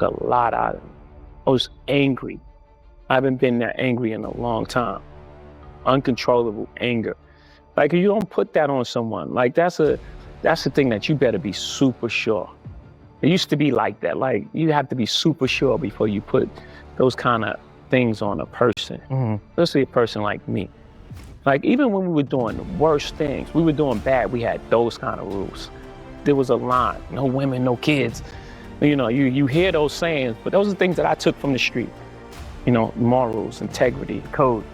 a lot out of me. I was angry. I haven't been that angry in a long time. Uncontrollable anger. Like, you don't put that on someone. Like, that's the thing that you better be super sure. It used to be like that. Like, you have to be super sure before you put those kind of things on a person, especially a person like me. Like, even when we were doing the worst things, we were doing bad, we had those kind of rules. There was a line, no women, no kids. You know, you hear those sayings, but those are things that I took from the street. You know, morals, integrity, code.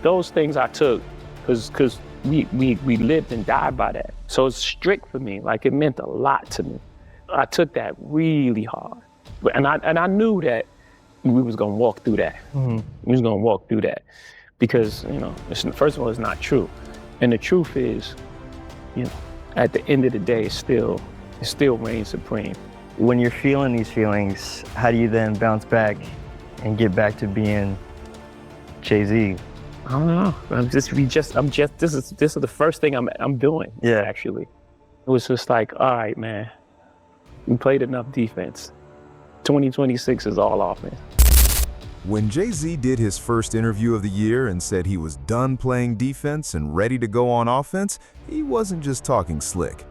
Those things I took because we lived and died by that. So it's strict for me. Like, it meant a lot to me. I took that really hard. And I knew that we was gonna walk through that. We was gonna walk through that. Because, you know, first of all, it's not true. And the truth is, you know, at the end of the day, it still reigns supreme. When you're feeling these feelings, how do you then bounce back and get back to being Jay-Z? I don't know. This is the first thing I'm doing. Yeah. Actually. It was just like, all right, man, we played enough defense. 2026 is all offense. When Jay-Z did his first interview of the year and said he was done playing defense and ready to go on offense, he wasn't just talking slick.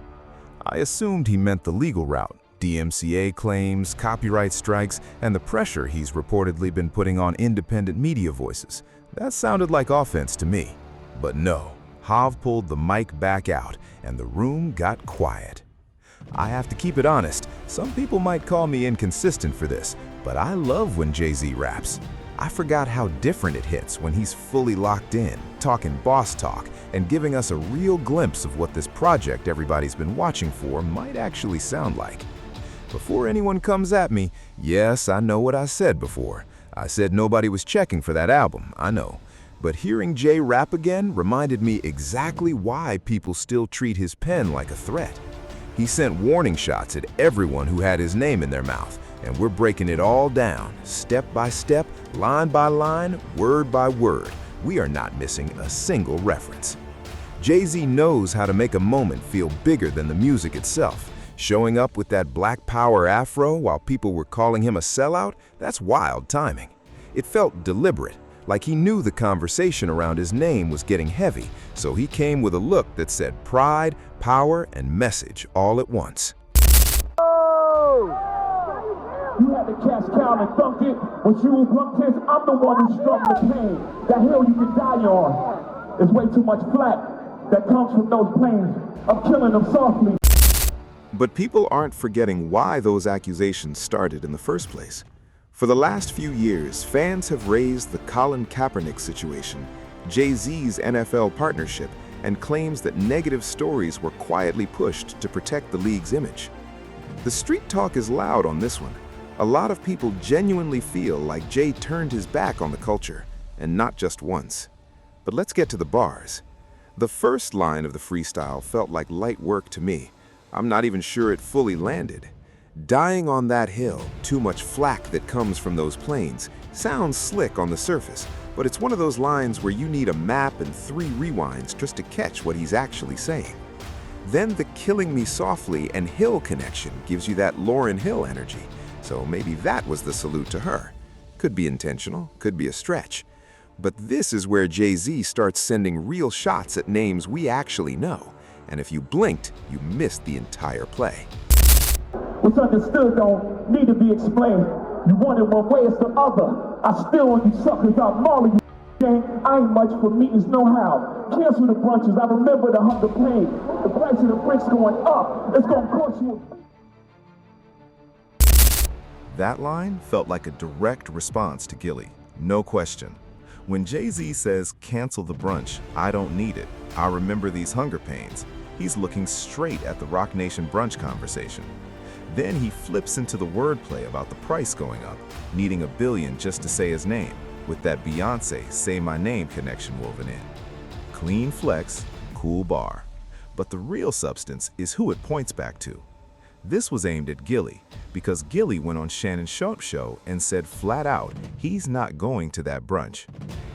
I assumed he meant the legal route, DMCA claims, copyright strikes, and the pressure he's reportedly been putting on independent media voices. That sounded like offense to me. But no, Hav pulled the mic back out, and the room got quiet. I have to keep it honest, some people might call me inconsistent for this, but I love when Jay-Z raps. I forgot how different it hits when he's fully locked in, talking boss talk, and giving us a real glimpse of what this project everybody's been watching for might actually sound like. Before anyone comes at me, yes, I know what I said before. I said nobody was checking for that album, I know. But hearing Jay rap again reminded me exactly why people still treat his pen like a threat. He sent warning shots at everyone who had his name in their mouth, and we're breaking it all down, step by step, line by line, word by word. We are not missing a single reference. Jay-Z knows how to make a moment feel bigger than the music itself. Showing up with that Black Power afro while people were calling him a sellout, that's wild timing. It felt deliberate, like he knew the conversation around his name was getting heavy, so he came with a look that said pride, power, and message all at once. Oh! You had to cash cow and thunk it. When you was drunk this, I'm the one who struck the pain. That hill you can die on. There's way too much flack that comes from those planes. I'm killing them softly. But people aren't forgetting why those accusations started in the first place. For the last few years, fans have raised the Colin Kaepernick situation, Jay-Z's NFL partnership, and claims that negative stories were quietly pushed to protect the league's image. The street talk is loud on this one. A lot of people genuinely feel like Jay turned his back on the culture, and not just once. But let's get to the bars. The first line of the freestyle felt like light work to me. I'm not even sure it fully landed. Dying on that hill, too much flack that comes from those planes, sounds slick on the surface, but it's one of those lines where you need a map and 3 rewinds just to catch what he's actually saying. Then the killing me softly and Hill connection gives you that Lauryn Hill energy, so maybe that was the salute to her. Could be intentional, could be a stretch. But this is where Jay-Z starts sending real shots at names we actually know, and if you blinked, you missed the entire play. What's understood don't need to be explained. You want it one way, it's the other. I still on you suckers, I'm mauling you. Gang. I ain't much for meetings, no how. Cancel the brunches, I remember the hunger pain. The price of the bricks going up, it's gonna cost you. That line felt like a direct response to Gilly, no question. When Jay-Z says, cancel the brunch, I don't need it, I remember these hunger pains, he's looking straight at the Roc Nation brunch conversation. Then he flips into the wordplay about the price going up, needing $1 billion just to say his name, with that Beyonce Say My Name connection woven in. Clean flex, cool bar. But the real substance is who it points back to. This was aimed at Gilly, because Gilly went on Shannon Sharp's show and said flat out he's not going to that brunch.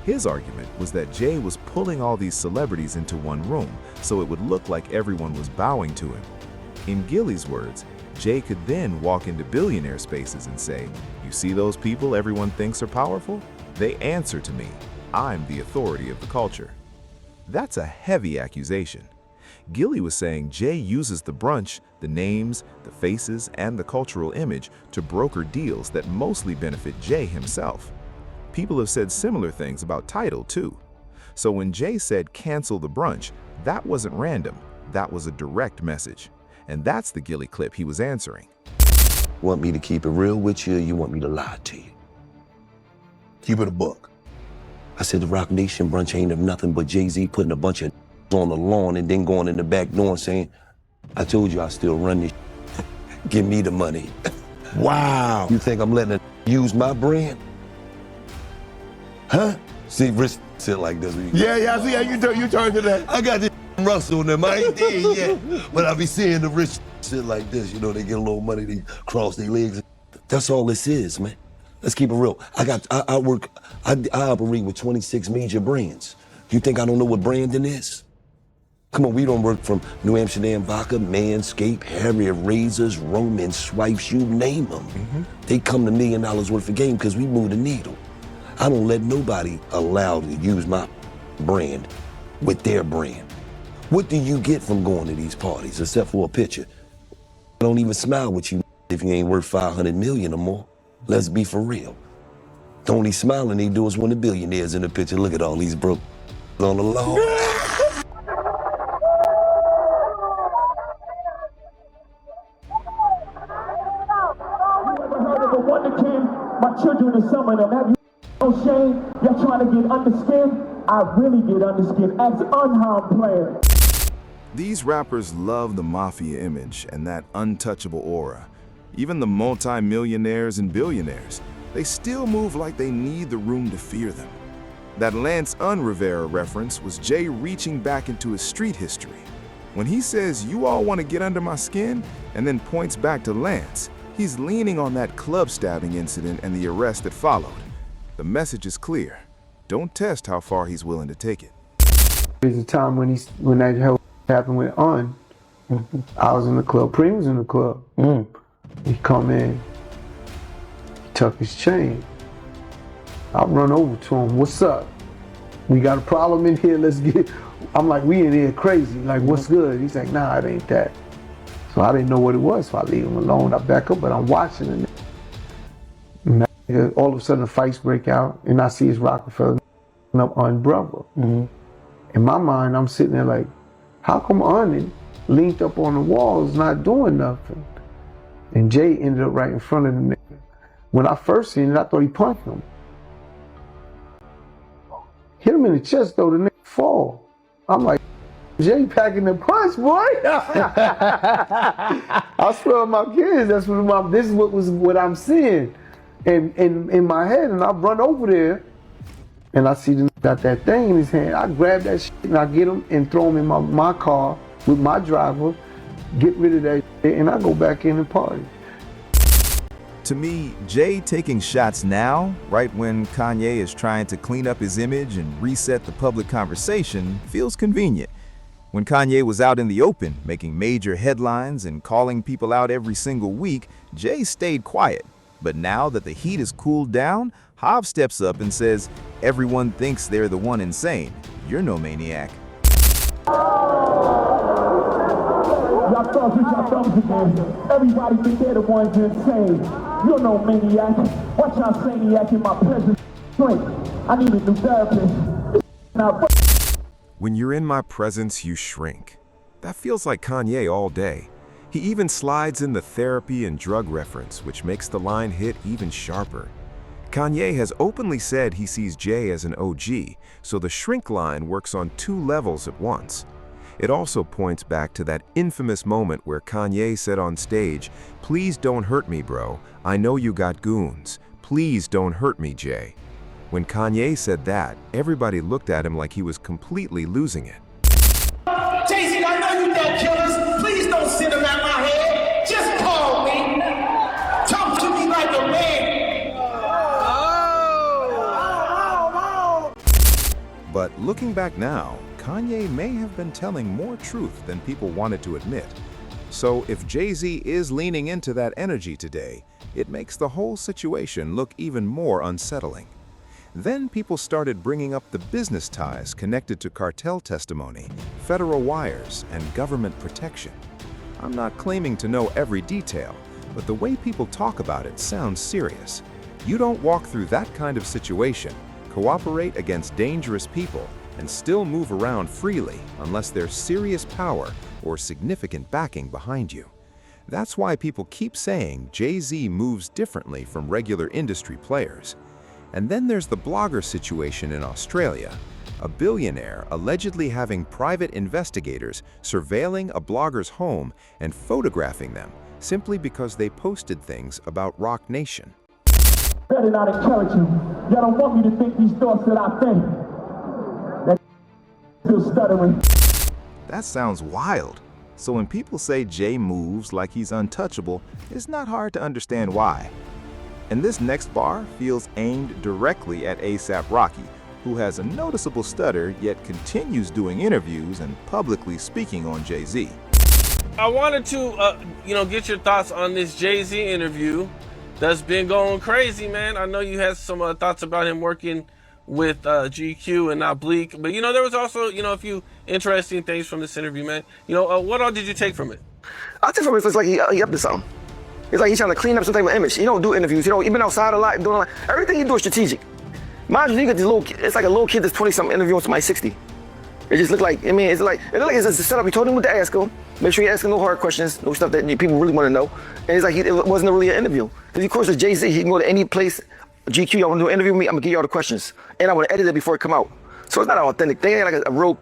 His argument was that Jay was pulling all these celebrities into one room so it would look like everyone was bowing to him. In Gilly's words, Jay could then walk into billionaire spaces and say, "You see those people everyone thinks are powerful? They answer to me. I'm the authority of the culture." That's a heavy accusation. Gilly was saying Jay uses the brunch, the names, the faces, and the cultural image to broker deals that mostly benefit Jay himself. People have said similar things about Tidal too. So when Jay said cancel the brunch, that wasn't random, that was a direct message. And that's the Gilly clip he was answering. Want me to keep it real with you, or you want me to lie to you? Keep it a buck. I said the Rock Nation brunch ain't of nothing but Jay-Z putting a bunch of on the lawn and then going in the back door and saying, "I told you I still run this. Give me the money." Wow. You think I'm letting it use my brand? Huh? See, Rich said like this. Yeah, I see how you turn to that. I got this Russell in them. I ain't there yet. But I be seeing the rich shit like this. You know, they get a little money, they cross their legs. That's all this is, man. Let's keep it real. I operate with 26 major brands. You think I don't know what branding is? Come on, we don't work from New Amsterdam Vodka, Manscaped, Harrier Razors, Roman Swipes, you name them. They come to $1 million worth of game because we move the needle. I don't let nobody allow to use my brand with their brand. What do you get from going to these parties except for a picture? I don't even smile with you if you ain't worth 500 million or more. Let's be for real. The only smiling they do is when the billionaires in the picture. Look at all these broke on the lawn. My children is some of them. Have you no shame? You're trying to get under skin? I really get under skin as unharmed player. These rappers love the mafia image and that untouchable aura. Even the multi-millionaires and billionaires, they still move like they need the room to fear them. That Lance Rivera reference was Jay reaching back into his street history. When he says, "You all want to get under my skin," and then points back to Lance, he's leaning on that club stabbing incident and the arrest that followed. The message is clear. Don't test how far he's willing to take it. There's a time when that hell happened with Un. I was in the club, Preem was in the club. He come in, he took his chain. I run over to him, "What's up? We got a problem in here, let's get," I'm like, "We in here crazy, like what's good?" He's like, "Nah, it ain't that." So I didn't know what it was, so I leave him alone. I back up, but I'm watching it. All of a sudden, the fights break out, and I see his Rockefeller up on brother. In my mind, I'm sitting there like, how come Un leaned up on the walls, not doing nothing? And Jay ended up right in front of the nigga. When I first seen it, I thought he punched him. Hit him in the chest, though, the nigga fall. I'm like, Jay packing the punch, boy. I swear on my kids, this is what I'm seeing in my head, and I run over there, and I see the nigga got that thing in his hand. I grab that shit and I get him and throw him in my car with my driver, get rid of that shit, and I go back in and party. To me, Jay taking shots now, right when Kanye is trying to clean up his image and reset the public conversation, feels convenient. When Kanye was out in the open, making major headlines and calling people out every single week, Jay stayed quiet. But now that the heat has cooled down, Hob steps up and says, "Everyone thinks they're the one insane. You're no maniac." Y'all thugs with y'all thumbs again. Everybody think they're the ones insane. You're no maniac. Watch y'all maniac in my presence. Drink. I need a new therapist. Now, When you're in my presence, you shrink. That feels like Kanye all day. He even slides in the therapy and drug reference, which makes the line hit even sharper. Kanye has openly said he sees Jay as an OG, so the shrink line works on 2 levels at once. It also points back to that infamous moment where Kanye said on stage, "Please don't hurt me, bro. I know you got goons. Please don't hurt me, Jay." When Kanye said that, everybody looked at him like he was completely losing it. Jay-Z, I know you know killers. Please don't send them at my head. Just call me. Talk to me like a man. But looking back now, Kanye may have been telling more truth than people wanted to admit. So if Jay-Z is leaning into that energy today, it makes the whole situation look even more unsettling. Then people started bringing up the business ties connected to cartel testimony, federal wires, and government protection. I'm not claiming to know every detail, but the way people talk about it sounds serious. You don't walk through that kind of situation, cooperate against dangerous people, and still move around freely unless there's serious power or significant backing behind you. That's why people keep saying Jay-Z moves differently from regular industry players. And then there's the blogger situation in Australia. A billionaire allegedly having private investigators surveilling a blogger's home and photographing them simply because they posted things about Rock Nation. Better not encourage you. Y'all don't want me to think these thoughts that I think. That still stuttering. That sounds wild. So when people say Jay moves like he's untouchable, it's not hard to understand why. And this next bar feels aimed directly at A$AP Rocky, who has a noticeable stutter yet continues doing interviews and publicly speaking on Jay-Z. I wanted to, get your thoughts on this Jay-Z interview that's been going crazy, man. I know you had some thoughts about him working with GQ and not Bleak, but there was also, a few interesting things from this interview, man. What all did you take from it? I take from it, it's like he up to something. It's like he's trying to clean up some type of image. He don't do interviews. He been outside a lot, doing a lot. Everything he do is strategic. Mind you, you get this little, it's like a little kid that's 20-something interviewing somebody 60. It just looked like, it looked like it's a setup. He told him what to ask him. Make sure he asking no hard questions, no stuff that people really want to know. And it's like, it wasn't really an interview. Because of course with Jay-Z, he can go to any place, GQ, y'all want to do an interview with me, I'm gonna give you all the questions. And I want to edit it before it come out. So it's not an authentic thing. It ain't like a real,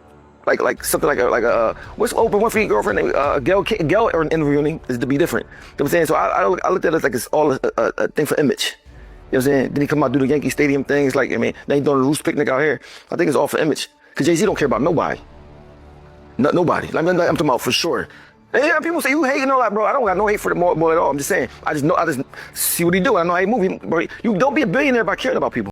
like something like a what's open one for your girlfriend named Gail or an interviewing is to be different. You know what I'm saying? So I looked at it like it's all a thing for image. You know what I'm saying? Then he come out do the Yankee Stadium things like, they ain't doing a Roost picnic out here. I think it's all for image. Because Jay-Z don't care about nobody. Nobody. I'm talking about for sure. And yeah, people say you hating all that, bro. I don't got no hate for the boy at all. I'm just saying. I just see what he do. I know how he move. Bro, you don't be a billionaire by caring about people.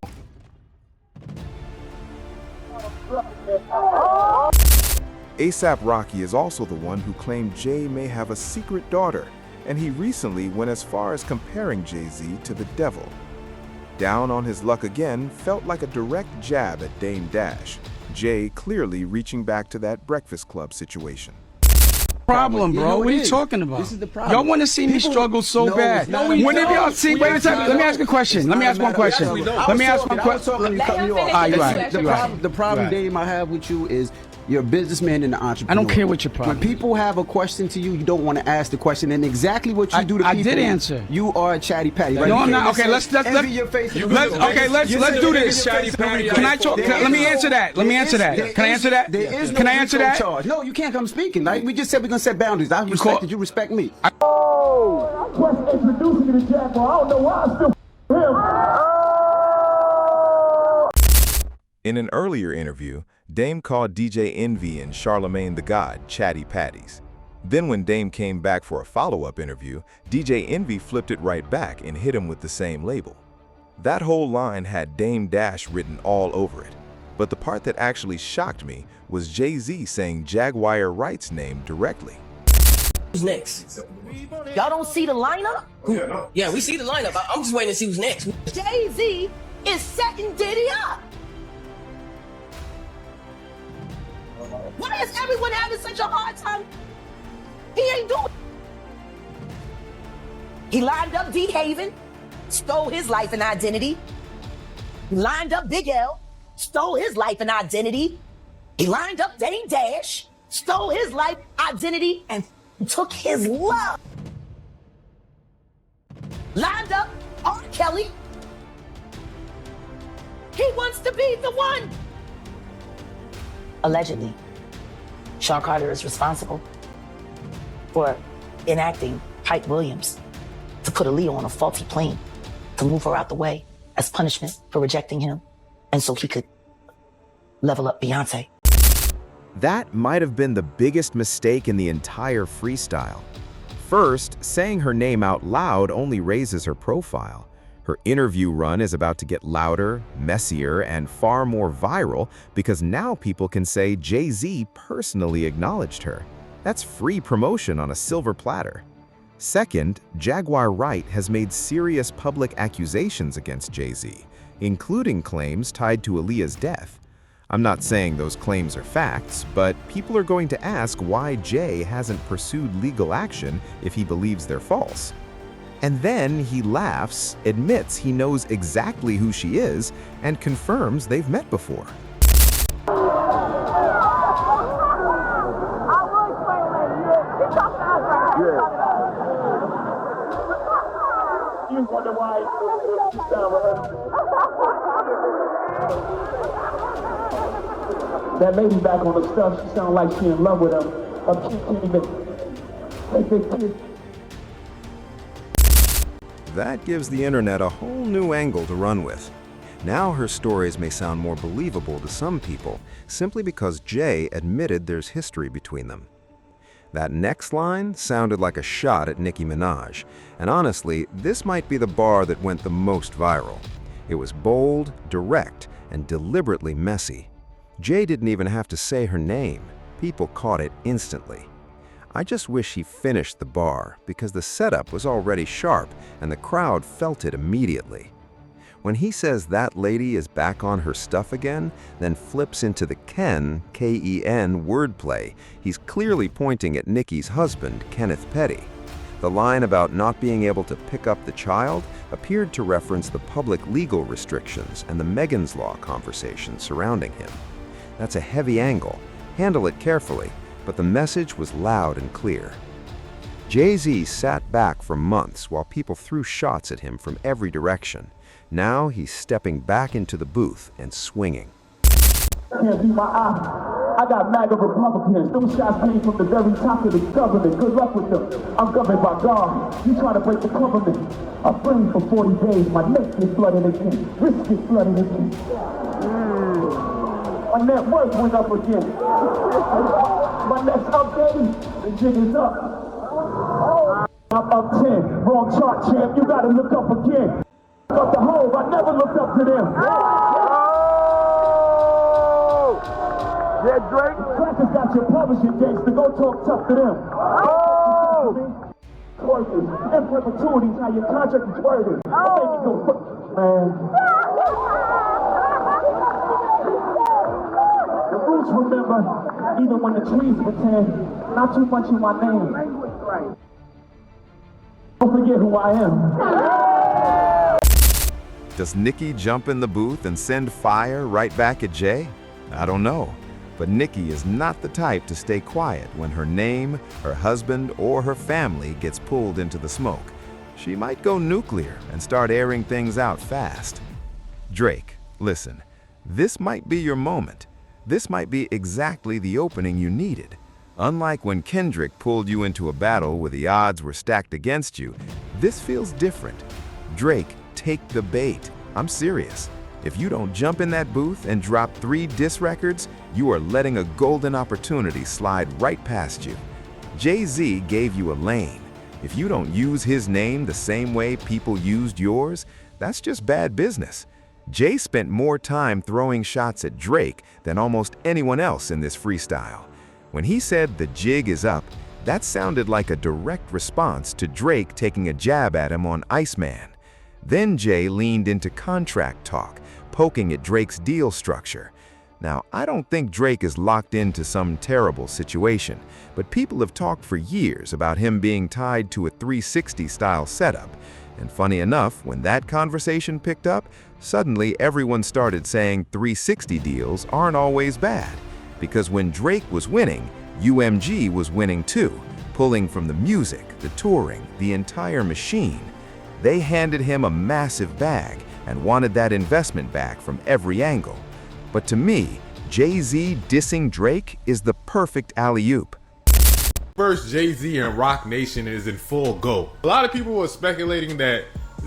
A$AP Rocky is also the one who claimed Jay may have a secret daughter, and he recently went as far as comparing Jay-Z to the devil. Down on his luck again felt like a direct jab at Dame Dash, Jay clearly reaching back to that Breakfast Club situation. Problem, bro. What are you talking about? This is the problem. Y'all want to see me struggle so bad. When have y'all seen? Wait a second. Let me ask a question. Let me ask one question. Let me ask one question. The problem, Dame, I have with you is you're a businessman and an entrepreneur. I don't care what your problem. When people have a question to you, you don't want to ask the question, and exactly what you do to people. I did answer. You are a chatty patty. Right? No, I'm not. Okay, let's do this. Can I talk? Let me answer that. Can I answer that? Can I answer that? No, you can't come speaking. Like we just said, we're gonna set boundaries. I respect that you respect me. Oh, just introducing you to Jaguar. I don't know why I still him. In an earlier interview, Dame called DJ Envy and Charlemagne the God chatty patties. Then when Dame came back for a follow-up interview, DJ Envy flipped it right back and hit him with the same label. That whole line had Dame Dash written all over it. But the part that actually shocked me was Jay-Z saying Jaguar Wright's name directly. Who's next? Y'all don't see the lineup? Yeah, we see the lineup. I'm just waiting to see who's next. Jay-Z is setting Diddy up. Why is everyone having such a hard time? He ain't doing it. He lined up D. Haven, stole his life and identity. He lined up Big L, stole his life and identity. He lined up Dame Dash, stole his life, identity, and took his love. Lined up R. Kelly. He wants to be the one. Allegedly, Sean Carter is responsible for enacting Pipe Williams to put Aaliyah on a faulty plane to move her out the way as punishment for rejecting him, and so he could level up Beyonce. That might have been the biggest mistake in the entire freestyle. First, saying her name out loud only raises her profile. Her interview run is about to get louder, messier, and far more viral because now people can say Jay-Z personally acknowledged her. That's free promotion on a silver platter. Second, Jaguar Wright has made serious public accusations against Jay-Z, including claims tied to Aaliyah's death. I'm not saying those claims are facts, but people are going to ask why Jay hasn't pursued legal action if he believes they're false. And then he laughs, admits he knows exactly who she is, and confirms they've met before. You wonder why you sound that lady back on the stuff, she sound like she in love with him. A kid can't even take their kid. That gives the internet a whole new angle to run with. Now her stories may sound more believable to some people, simply because Jay admitted there's history between them. That next line sounded like a shot at Nicki Minaj, and honestly, this might be the bar that went the most viral. It was bold, direct, and deliberately messy. Jay didn't even have to say her name. People caught it instantly. I just wish he finished the bar, because the setup was already sharp and the crowd felt it immediately. When he says that lady is back on her stuff again, then flips into the Ken, K-E-N, wordplay, he's clearly pointing at Nicki's husband, Kenneth Petty. The line about not being able to pick up the child appeared to reference the public legal restrictions and the Megan's Law conversation surrounding him. That's a heavy angle. Handle it carefully, but the message was loud and clear. Jay-Z sat back for months while people threw shots at him from every direction. Now he's stepping back into the booth and swinging. Can't be my eye. I got MAGA Republicans. Those shots came from the very top of the government. Good luck with them. I'm governed by God. You try to break the government. I burned for 40 days. My neck gets flooded again. Wrist gets flooded again. My net worth went up again. My next update, the jig is up. I'm up 10. Wrong chart, champ. You gotta look up again. Up the hole. I never looked up to them. Yeah, Drake. Crackers got your publishing dates to go talk tough to them. Courses and perpetuities, how your contract is worded. Make me go fuck, man. The roots remember, even when the trees pretend, not too much in my name. Don't forget who I am. Does Nicki jump in the booth and send fire right back at Jay? I don't know. But Nicki is not the type to stay quiet when her name, her husband, or her family gets pulled into the smoke. She might go nuclear and start airing things out fast. Drake, listen, this might be your moment. This might be exactly the opening you needed. Unlike when Kendrick pulled you into a battle where the odds were stacked against you, this feels different. Drake, take the bait. I'm serious. If you don't jump in that booth and drop 3 diss records, you are letting a golden opportunity slide right past you. Jay-Z gave you a lane. If you don't use his name the same way people used yours, that's just bad business. Jay spent more time throwing shots at Drake than almost anyone else in this freestyle. When he said the jig is up, that sounded like a direct response to Drake taking a jab at him on Iceman. Then Jay leaned into contract talk, poking at Drake's deal structure. Now, I don't think Drake is locked into some terrible situation, but people have talked for years about him being tied to a 360-style setup. And funny enough, when that conversation picked up, suddenly everyone started saying 360 deals aren't always bad. Because when Drake was winning, UMG was winning too, pulling from the music, the touring, the entire machine. They handed him a massive bag and wanted that investment back from every angle. But to me, Jay-Z dissing Drake is the perfect alley-oop. First, Jay-Z and Rock Nation is in full go. A lot of people were speculating that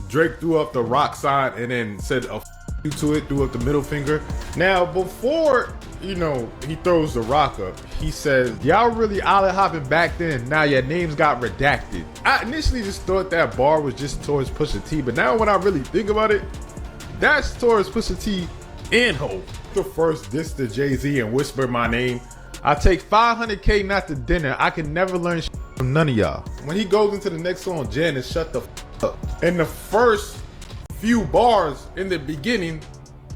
Drake threw up the rock sign and then said a you to it, threw up the middle finger. Now, before, he throws the rock up, he says, y'all really island hopping back then, now your names got redacted. I initially just thought that bar was just towards Pusha T, but now when I really think about it, that's towards Pusha T and Hov. The first diss to Jay-Z and whisper my name I take 500K not to dinner. I can never learn from none of y'all. When he goes into the next song, Janice, shut the up. In the first few bars in the beginning,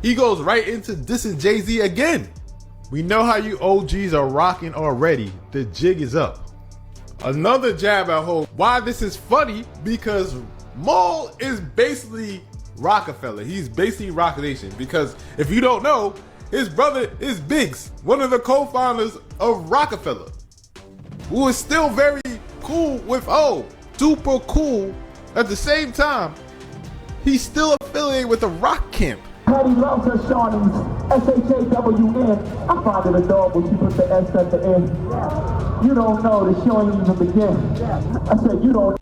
he goes right into dissing Jay-Z again. We know how you OGs are rocking already. The jig is up. Another jab at Hov. Why this is funny? Because Maul is basically Rockefeller. He's basically Roc Nation. Because if you don't know, his brother is Biggs, one of the co-founders of Rockefeller, who is still very cool with super cool. At the same time, he's still affiliated with the Rock Camp. Patty loves her Shawnees, S-H-A-W-N. I find it adorable she put the S at the end. You don't know that she ain't even begin. I said you don't